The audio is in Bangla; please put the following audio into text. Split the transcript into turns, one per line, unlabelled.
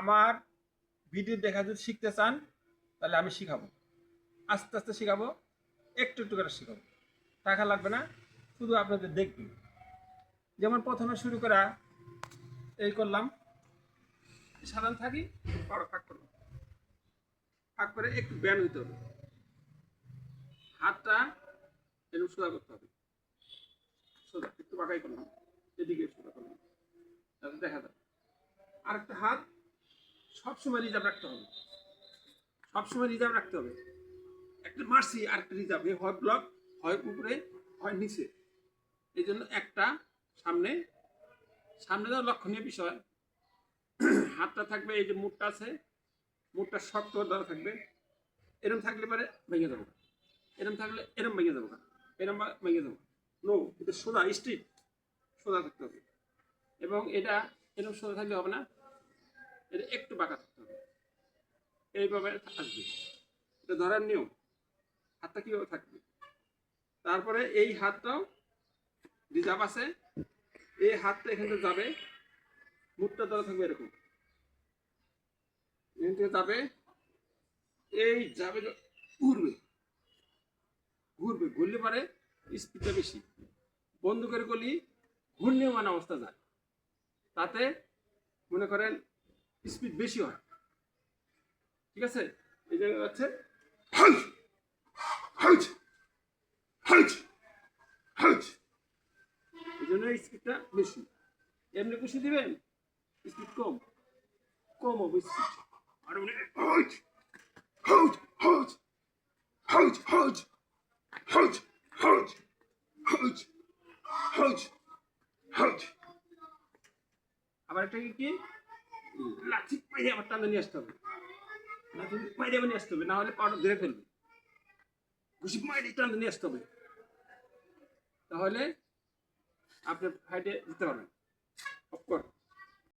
আমার ভিডিও দেখা যদি শিখতে চান তাহলে আমি শিখাবো, আস্তে আস্তে শিখাবো, একটু একটু করে শিখাবো, টাকা লাগবে না, শুধু আপনাদের দেখবেন। যেমন প্রথমে শুরু করা এই করলাম, সাধারণ থাকি বড় ফাঁক করলাম, ফাঁক করে একটু ব্যায়াম হইতে হবে, হাতটা এরকম সোজা করতে হবে, সোজা একটু বাঁকাই করলাম, এদিকে সোজা করলাম, তাহলে দেখা যাবে। আরেকটা হাত সবসময় রিজার্ভ রাখতে হবে, সবসময় রিজার্ভ রাখতে হবে। একটা মারছি আর একটা রিজার্ভ, হয় ব্লক, হয় উপরে, হয় নিচে। এই জন্য একটা সামনে, সামনে দেওয়া লক্ষণীয় বিষয়, হাতটা থাকবে এই যে মুখটা আছে, মুখটা শক্ত ধরা থাকবে, এরম থাকলে পরে ভেঙে যাবো, এরম থাকলে এরম ভেঙে যাবো, এরম ভেঙে যাবো। নো, এটা সোজা স্ট্রিট, সোজা থাকতে হবে। এবং এটা এরম সোজা থাকলে হবে না, এটা একটু বাঁকা থাকতে হবে, এইভাবে আসবে। এটা ধরার নিয়ম, হাতটা কীভাবে থাকবে। তারপরে এই হাতটাও রিজার্ভ আছে, এই হাতটা এখানে যাবে, মুখটা ধরা থাকবে এরকম, এখান থেকে যাবে, এই যাবে, ঘুরবে, ঘুরবে, ঘুরলে পারে স্পিডটা বেশি, বন্দুকের গলি ঘূর্ণীয়মান অবস্থা যায়, তাতে মনে করেন স্পিড বেশি হয়। ঠিক আছে, এই জায়গায় হচ্ছে এই জন্য স্পিডটা বেশি। এমনি খুশি দিবেন স্পিড কম, কম হবে স্পিড। আর উনি আবার একটা কি লাঠি পাইরে আবার টানে নিয়ে আসতে হবে, লাঠি পাইরে নিয়ে আসতে হবে, না হলে পাউডার ধরে ফেলবে, ঘুষি মাইরে টানে নিয়ে আসতে হবে, তাহলে আপনি ফাইটে জিততে পারবেন। অফকোর্স